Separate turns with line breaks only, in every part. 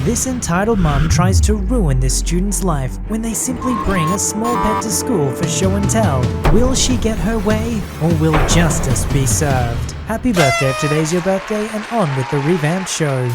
This entitled mum tries to ruin this student's life when they simply bring a small pet to school for show and tell. Will she get her way, or will justice be served? Happy birthday if today's your birthday, and on with the revamped show.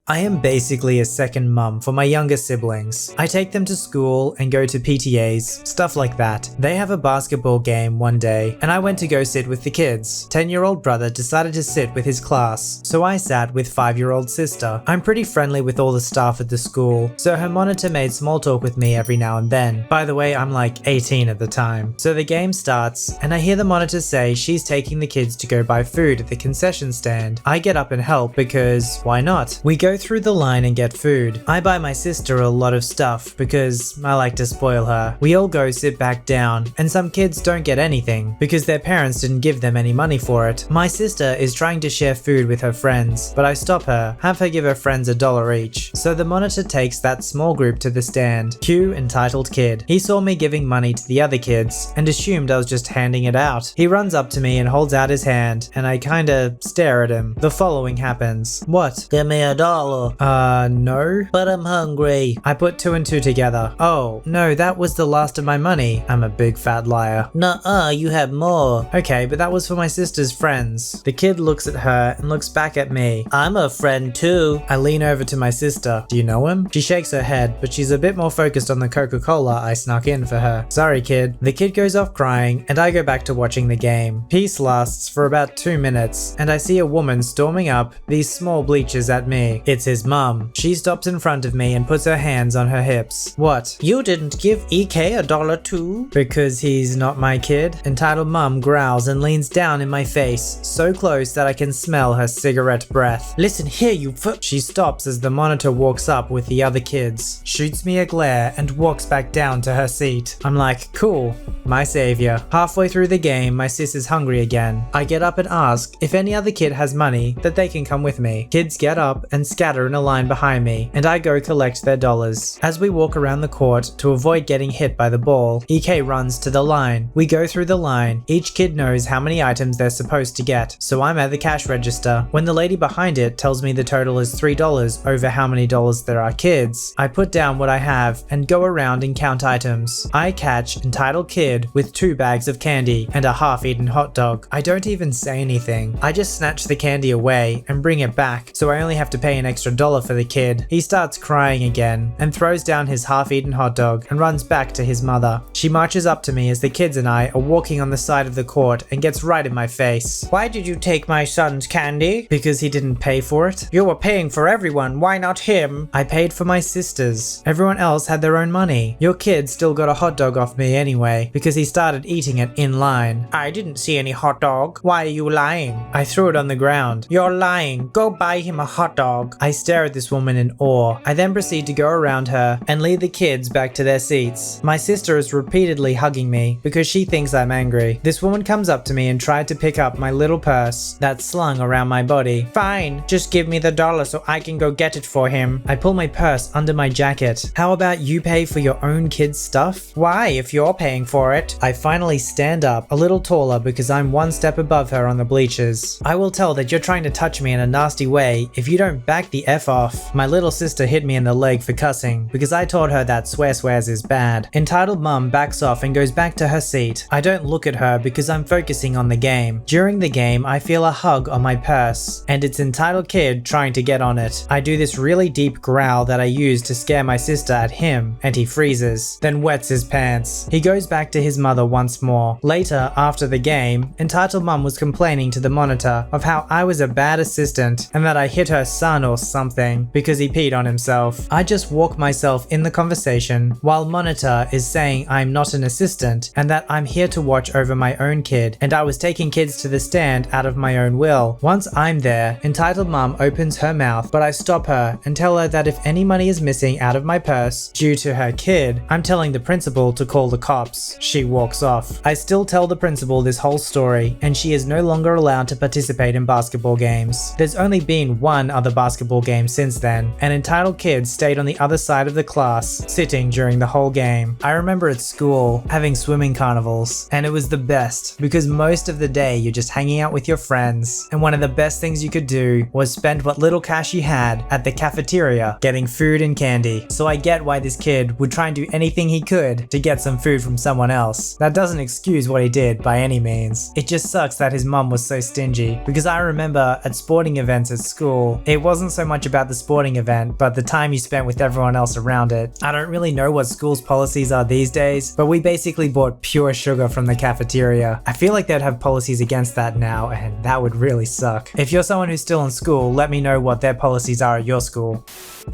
I am basically a second mum for my younger siblings. I take them to school and go to PTAs, stuff like that. They have a basketball game one day, and I went to go sit with the kids. 10-year-old brother decided to sit with his class, so I sat with 5-year-old sister. I'm pretty friendly with all the staff at the school, so her monitor made small talk with me every now and then. By the way, I'm like 18 at the time. So the game starts, and I hear the monitor say she's taking the kids to go buy food at the concession stand. I get up and help because why not? We go through the line and get food. I buy my sister a lot of stuff because I like to spoil her. We all go sit back down, and some kids don't get anything because their parents didn't give them any money for it. My sister is trying to share food with her friends, but I stop her, have her give her friends $1 each. So the monitor takes that small group to the stand. Cue entitled kid. He saw me giving money to the other kids and assumed I was just handing it out. He runs up to me and holds out his hand, and I kinda stare at him. The following happens. What?
Give me $1.
No.
But I'm hungry.
I put 2 and 2 together. Oh, no, that was the last of my money. I'm a big fat liar.
Nuh-uh, you have more.
Okay, but that was for my sister's friends. The kid looks at her and looks back at me.
I'm a friend too.
I lean over to my sister. Do you know him? She shakes her head, but she's a bit more focused on the Coca-Cola I snuck in for her. Sorry, kid. The kid goes off crying, and I go back to watching the game. Peace lasts for about 2 minutes, and I see a woman storming up these small bleachers at me. It's his mum. She stops in front of me and puts her hands on her hips. What?
You didn't give EK $1 too?
Because he's not my kid? Entitled mum growls and leans down in my face, so close that I can smell her cigarette breath.
Listen here, you
She stops as the monitor walks up with the other kids, shoots me a glare, and walks back down to her seat. I'm like, cool, my savior. Halfway through the game, my sis is hungry again. I get up and ask if any other kid has money that they can come with me. Kids get up and scatter in a line behind me, and I go collect their dollars. As we walk around the court to avoid getting hit by the ball, EK runs to the line. We go through the line. Each kid knows how many items they're supposed to get, so I'm at the cash register. When the lady behind it tells me the total is $3 over how many dollars there are kids, I put down what I have and go around and count items. I catch entitled kid with 2 bags of candy and a half-eaten hot dog. I don't even say anything. I just snatch the candy away and bring it back, so I only have to pay an extra $1 for the kid. He starts crying again and throws down his half-eaten hot dog and runs back to his mother. She marches up to me as the kids and I are walking on the side of the court and gets right in my face.
Why did you take my son's candy?
Because he didn't pay for it.
You were paying for everyone, why not him?
I paid for my sister's. Everyone else had their own money. Your kid still got a hot dog off me anyway, because he started eating it in line.
I didn't see any hot dog. Why are you lying?
I threw it on the ground.
You're lying. Go buy him a hot dog.
I stare at this woman in awe. I then proceed to go around her and lead the kids back to their seats. My sister is repeatedly hugging me because she thinks I'm angry. This woman comes up to me and tried to pick up my little purse that's slung around my body.
Fine, just give me the $1 so I can go get it for him.
I pull my purse under my jacket. How about you pay for your own kid's stuff?
Why, if you're paying for it?
I finally stand up, a little taller because I'm 1 step above her on the bleachers. I will tell that you're trying to touch me in a nasty way if you don't back the F off. My little sister hit me in the leg for cussing because I told her that swears is bad. Entitled mum backs off and goes back to her seat. I don't look at her because I'm focusing on the game. During the game, I feel a hug on my purse, and it's entitled kid trying to get on it. I do this really deep growl that I use to scare my sister at him, and he freezes, then wets his pants. He goes back to his mother once more. Later, after the game, entitled mum was complaining to the monitor of how I was a bad assistant and that I hit her son or something because he peed on himself. I just walk myself in the conversation while monitor is saying I'm not an assistant and that I'm here to watch over my own kid, and I was taking kids to the stand out of my own will. Once I'm there, entitled mum opens her mouth, but I stop her and tell her that if any money is missing out of my purse due to her kid, I'm telling the principal to call the cops. She walks off. I still tell the principal this whole story, and she is no longer allowed to participate in basketball games. There's only been one other basketball
basketball game since then. An entitled kid stayed on the other side of the class, sitting during the whole game. I remember at school having swimming carnivals, and it was the best because most of the day you're just hanging out with your friends, and one of the best things you could do was spend what little cash you had at the cafeteria getting food and candy. So I get why this kid would try and do anything he could to get some food from someone else. That doesn't excuse what he did by any means. It just sucks that his mum was so stingy, because I remember at sporting events at school, it wasn't so much about the sporting event, but the time you spent with everyone else around it. I don't really know what school's policies are these days, but we basically bought pure sugar from the cafeteria. I feel like they'd have policies against that now, and that would really suck. If you're someone who's still in school, let me know what their policies are at your school.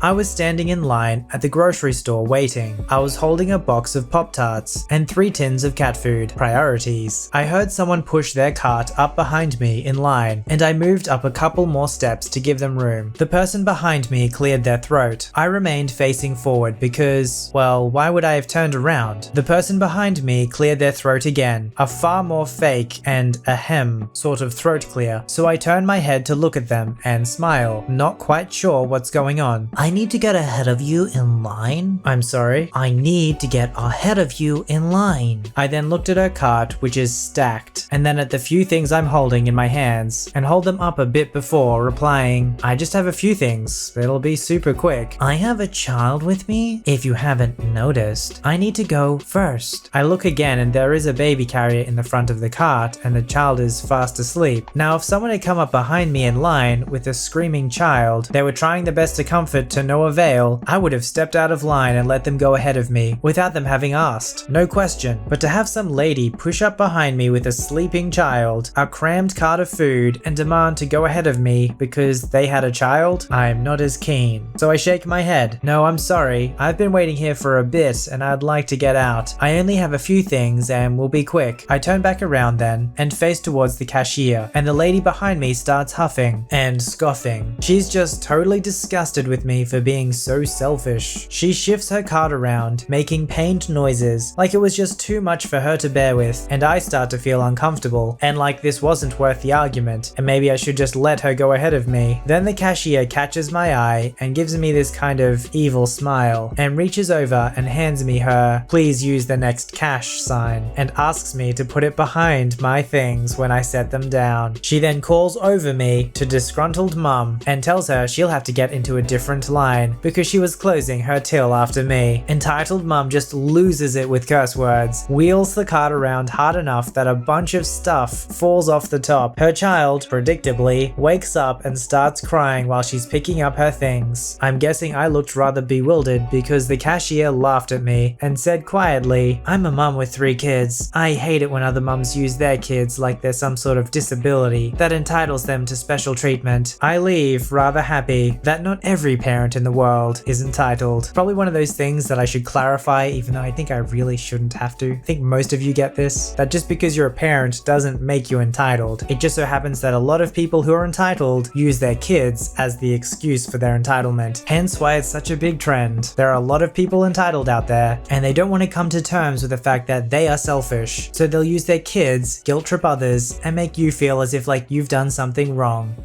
I was standing in line at the grocery store waiting. I was holding a box of Pop-Tarts and 3 tins of cat food. Priorities. I heard someone push their cart up behind me in line, and I moved up a couple more steps to give them room. The person behind me cleared their throat. I remained facing forward because, well, why would I have turned around? The person behind me cleared their throat again, a far more fake and ahem sort of throat clear. So I turned my head to look at them and smile, not quite sure what's going on.
I need to get ahead of you in line.
I'm sorry?
I need to get ahead of you in line.
I then looked at her cart, which is stacked, and then at the few things I'm holding in my hands, and hold them up a bit before replying, I just have a few things. It'll be super quick.
I have a child with me, if you haven't noticed. I need to go first.
I look again and there is a baby carrier in the front of the cart and the child is fast asleep. Now if someone had come up behind me in line with a screaming child, they were trying their best to comfort to no avail, I would have stepped out of line and let them go ahead of me without them having asked. No question. But to have some lady push up behind me with a sleeping child, a crammed cart of food, and demand to go ahead of me because they had a child, I'm not as keen. So I shake my head. No, I'm sorry. I've been waiting here for a bit and I'd like to get out. I only have a few things and will be quick. I turn back around then and face towards the cashier, and the lady behind me starts huffing and scoffing. She's just totally disgusted with me for being so selfish. She shifts her cart around, making pained noises, like it was just too much for her to bear with, and I start to feel uncomfortable, and like this wasn't worth the argument, and maybe I should just let her go ahead of me. Then the cashier catches my eye and gives me this kind of evil smile, and reaches over and hands me her "please use the next cash" sign, and asks me to put it behind my things when I set them down. She then calls over me to disgruntled mum and tells her she'll have to get into a different line because she was closing her till after me. Entitled mum just loses it with curse words, wheels the cart around hard enough that a bunch of stuff falls off the top. Her child, predictably, wakes up and starts crying while she's picking up her things. I'm guessing I looked rather bewildered because the cashier laughed at me and said quietly, "I'm a mum with 3 kids. I hate it when other mums use their kids like they're some sort of disability that entitles them to special treatment." I leave rather happy that not every parent in the world is entitled. Probably one of those things that I should clarify, even though I think I really shouldn't have to. I think most of you get this, that just because you're a parent doesn't make you entitled. It just so happens that a lot of people who are entitled use their kids as the excuse for their entitlement. Hence why it's such a big trend. There are a lot of people entitled out there, and they don't want to come to terms with the fact that they are selfish. So they'll use their kids, guilt trip others, and make you feel as if like you've done something wrong.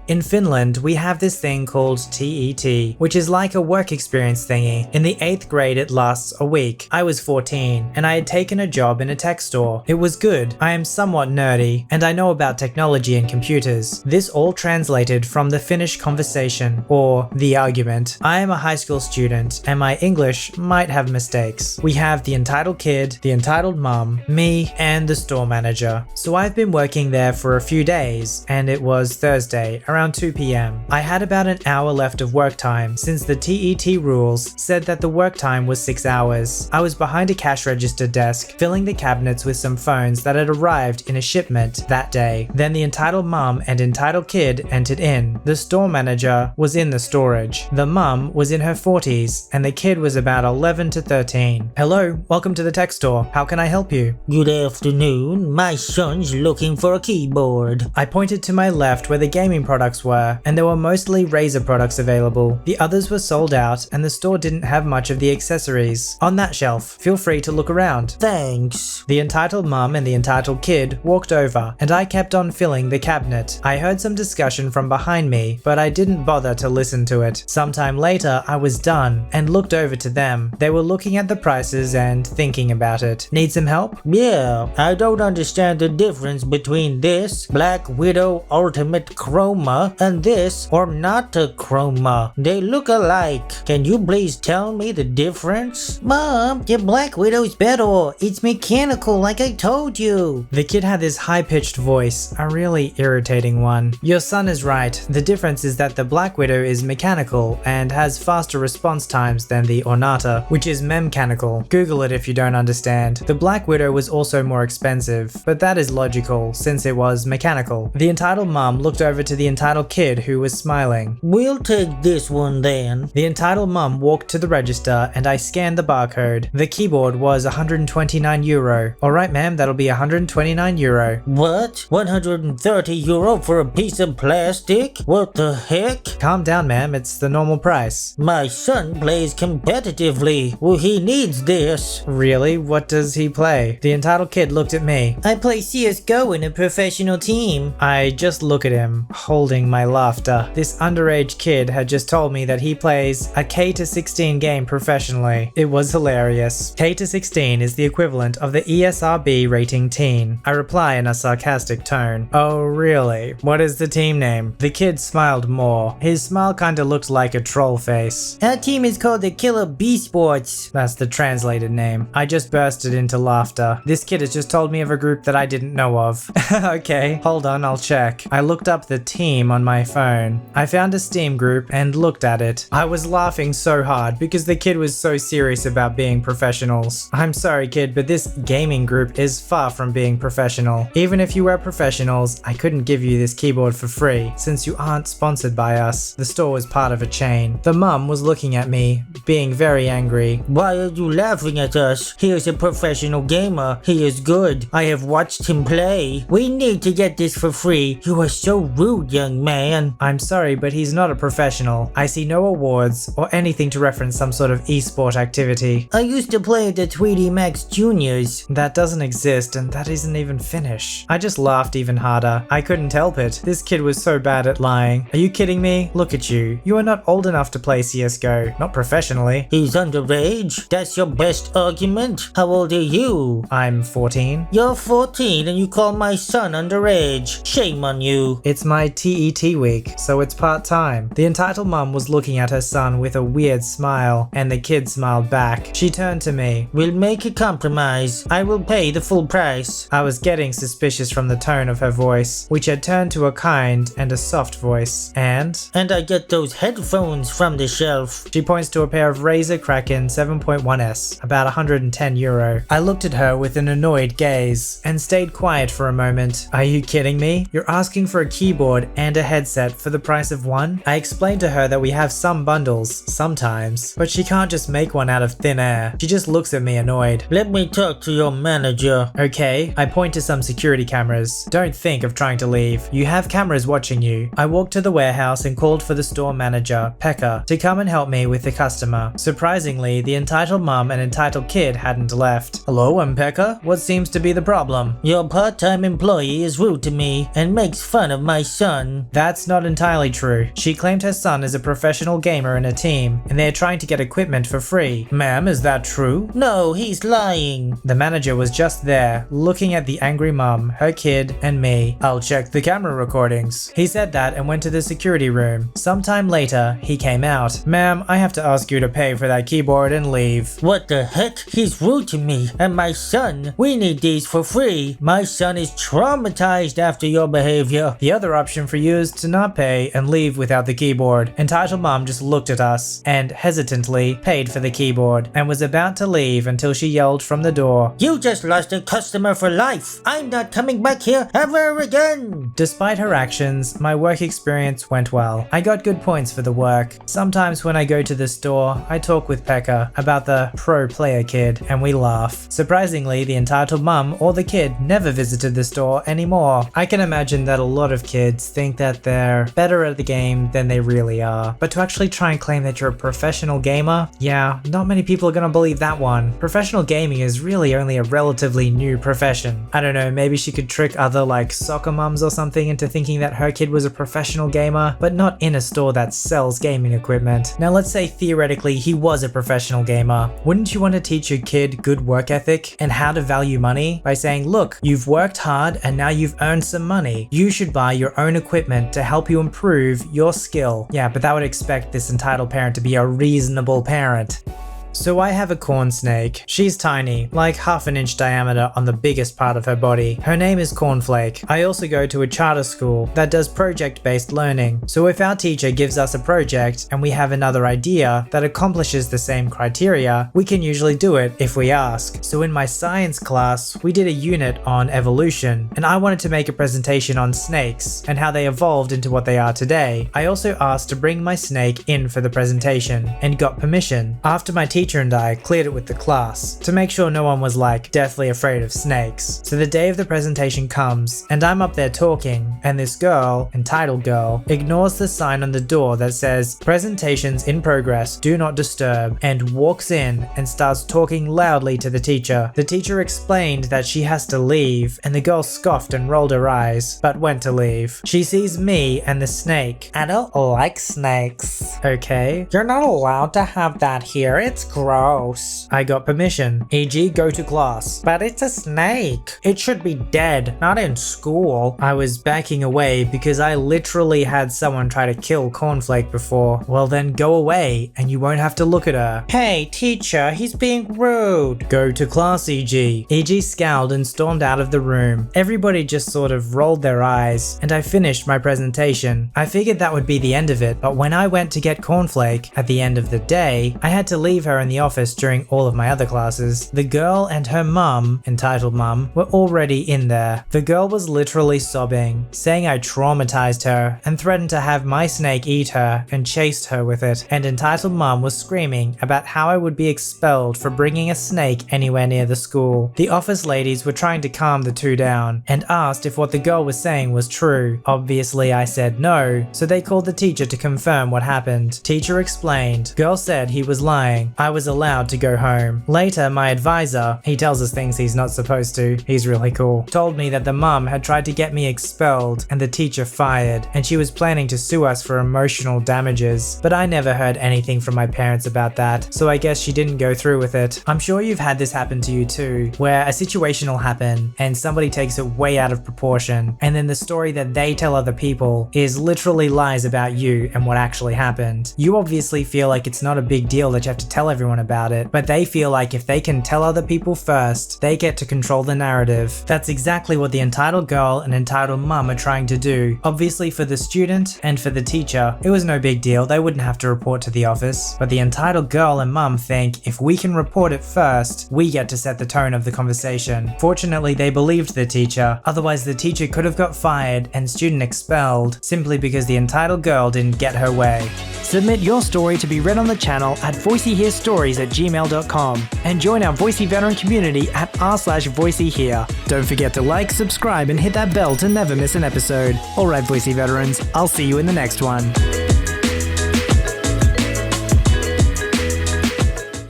In Finland, we have this thing called TET, which is like a work experience thingy. In the 8th grade, it lasts a week. I was 14, and I had taken a job in a tech store. It was good. I am somewhat nerdy, and I know about technology and computers. This all translated from the Finnish conversation, or the argument. I am a high school student, and my English might have mistakes. We have the entitled kid, the entitled mum, me, and the store manager. So I've been working there for a few days, and it was Thursday, around 2 p.m. I had about an hour left of work time since the TET rules said that the work time was 6 hours. I was behind a cash register desk filling the cabinets with some phones that had arrived in a shipment that day. Then the entitled mum and entitled kid entered in. The store manager was in the storage. The mum was in her 40s and the kid was about 11 to 13. "Hello, welcome to the tech store. How can I help you?"
Good afternoon. My son's looking for a keyboard.
I pointed to my left where the gaming product products were, and there were mostly razor products available. The others were sold out, and the store didn't have much of the accessories. On that shelf, feel free to look around.
Thanks.
The entitled mum and the entitled kid walked over, and I kept on filling the cabinet. I heard some discussion from behind me, but I didn't bother to listen to it. Sometime later, I was done and looked over to them. They were looking at the prices and thinking about it. Need some help?
Yeah, I don't understand the difference between this Black Widow Ultimate Chroma and this Ornata Chroma. They look alike. Can you please tell me the difference?
Mom, the Black Widow's better. It's mechanical like I told you.
The kid had this high-pitched voice, a really irritating one. Your son is right. The difference is that the Black Widow is mechanical and has faster response times than the Ornata, which is memcanical. Google it if you don't understand. The Black Widow was also more expensive, but that is logical since it was mechanical. The entitled mom looked over to the entitled kid who was smiling.
We'll take this one then.
The entitled mum walked to the register and I scanned the barcode. The keyboard was 129 euro. Alright ma'am, that'll be 129 euro.
What? 130 euro for a piece of plastic? What the heck?
Calm down ma'am, it's the normal price.
My son plays competitively. Well, he needs this.
Really? What does he play? The entitled kid looked at me.
I play CSGO in a professional team.
I just look at him, holding my laughter. This underage kid had just told me that he plays a K-16 game professionally. It was hilarious. K-16 is the equivalent of the ESRB rating teen. I reply in a sarcastic tone. Oh really? What is the team name? The kid smiled more. His smile kinda looked like a troll face.
Our team is called the Killer B Sports.
That's the translated name. I just bursted into laughter. This kid has just told me of a group that I didn't know of. Okay, hold on, I'll check. I looked up the team on my phone. I found a Steam group and looked at it. I was laughing so hard because the kid was so serious about being professionals. I'm sorry kid, but this gaming group is far from being professional. Even if you were professionals, I couldn't give you this keyboard for free since you aren't sponsored by us. The store was part of a chain. The mum was looking at me, being very angry.
Why are you laughing at us? He is a professional gamer. He is good. I have watched him play. We need to get this for free. You are so rude, young man.
I'm sorry, but he's not a professional. I see no awards or anything to reference some sort of esport activity.
I used to play at the 3D Max Juniors.
That doesn't exist and that isn't even Finnish. I just laughed even harder. I couldn't help it. This kid was so bad at lying. Are you kidding me? Look at you. You are not old enough to play CSGO. Not professionally.
He's underage? That's your best argument? How old are you?
I'm 14.
You're 14 and you call my son underage. Shame on you.
It's my TET week, so it's part-time. The entitled mum was looking at her son with a weird smile, and the kid smiled back. She turned to me.
We'll make a compromise. I will pay the full price.
I was getting suspicious from the tone of her voice, which had turned to a kind and a soft voice. And
I get those headphones from the shelf.
She points to a pair of Razer Kraken 7.1S, about 110 euro. I looked at her with an annoyed gaze and stayed quiet for a moment. Are you kidding me? You're asking for a keyboard and a headset for the price of one? I explained to her that we have some bundles, sometimes, but she can't just make one out of thin air. She just looks at me annoyed.
Let me talk to your manager.
Okay, I point to some security cameras. Don't think of trying to leave. You have cameras watching you. I walked to the warehouse and called for the store manager, Pekka, to come and help me with the customer. Surprisingly, the entitled mum and entitled kid hadn't left. Hello, I'm Pekka. What seems to be the problem?
Your part-time employee is rude to me and makes fun of my son.
That's not entirely true. She claimed her son is a professional gamer in a team, and they're trying to get equipment for free. Ma'am, is that true?
No, he's lying.
The manager was just there, looking at the angry mum, her kid, and me. I'll check the camera recordings. He said that and went to the security room. Sometime later, he came out. Ma'am, I have to ask you to pay for that keyboard and leave.
What the heck? He's rude to me and my son. We need these for free. My son is traumatized after your behavior.
The other option for you is to not pay and leave without the keyboard. Entitled mom just looked at us and hesitantly paid for the keyboard and was about to leave until she yelled from the door.
You just lost a customer for life. I'm not coming back here ever again.
Despite her actions, my work experience went well. I got good points for the work. Sometimes when I go to the store, I talk with Pekka about the pro player kid and we laugh. Surprisingly, the entitled mum or the kid never visited the store anymore. I can imagine that a lot of kids think think that they're better at the game than they really are. But to actually try and claim that you're a professional gamer, yeah, not many people are gonna believe that one. Professional gaming is really only a relatively new profession. I don't know, maybe she could trick other like soccer mums or something into thinking that her kid was a professional gamer, but not in a store that sells gaming equipment. Now let's say theoretically he was a professional gamer. Wouldn't you want to teach your kid good work ethic and how to value money by saying, look, you've worked hard and now you've earned some money. You should buy your own equipment to help you improve your skill. Yeah, but that would expect this entitled parent to be a reasonable parent. So I have a corn snake. She's tiny, like half an inch diameter on the biggest part of her body. Her name is Cornflake. I also go to a charter school that does project-based learning. So if our teacher gives us a project and we have another idea that accomplishes the same criteria, we can usually do it if we ask. So in my science class, we did a unit on evolution, and I wanted to make a presentation on snakes and how they evolved into what they are today. I also asked to bring my snake in for the presentation and got permission. After my teacher and I cleared it with the class to make sure no one was like deathly afraid of snakes. So the day of the presentation comes and I'm up there talking, and this girl, entitled girl, ignores the sign on the door that says presentations in progress, do not disturb, and walks in and starts talking loudly to the teacher. The teacher explained that she has to leave, and the girl scoffed and rolled her eyes, but went to leave. She sees me and the snake.
I don't like snakes.
Okay.
You're not allowed to have that here. It's gross.
I got permission, e.g. go to class.
But it's a snake. It should be dead, not in school.
I was backing away because I literally had someone try to kill Cornflake before. Well then go away and you won't have to look at her.
Hey teacher, he's being rude.
Go to class, E.G. E.G. scowled and stormed out of the room. Everybody just sort of rolled their eyes and I finished my presentation. I figured that would be the end of it, but when I went to get Cornflake at the end of the day, I had to leave her in the office during all of my other classes. The girl and her mum, entitled mum, were already in there. The girl was literally sobbing, saying I traumatized her and threatened to have my snake eat her and chased her with it. And entitled mum was screaming about how I would be expelled for bringing a snake anywhere near the school. The office ladies were trying to calm the two down and asked if what the girl was saying was true. Obviously I said no, so they called the teacher to confirm what happened. Teacher explained. Girl said he was lying. I was allowed to go home. Later, my advisor, he tells us things he's not supposed to, he's really cool, told me that the mum had tried to get me expelled and the teacher fired, and she was planning to sue us for emotional damages. But I never heard anything from my parents about that, so I guess she didn't go through with it. I'm sure you've had this happen to you too, where a situation will happen and somebody takes it way out of proportion, and then the story that they tell other people is literally lies about you and what actually happened. You obviously feel like it's not a big deal that you have to tell everyone about it, but they feel like if they can tell other people first, they get to control the narrative. That's exactly what the entitled girl and entitled mum are trying to do. Obviously for the student and for the teacher, it was no big deal, they wouldn't have to report to the office. But the entitled girl and mum think if we can report it first, we get to set the tone of the conversation. Fortunately, they believed the teacher, otherwise the teacher could have got fired and student expelled simply because the entitled girl didn't get her way.
Submit your story to be read on the channel at VoiceyHereStories@gmail.com and join our Voicey veteran community at r/VoiceyHere. Don't forget to like, subscribe, and hit that bell to never miss an episode. Alright, Voicey veterans, I'll see you in the next one.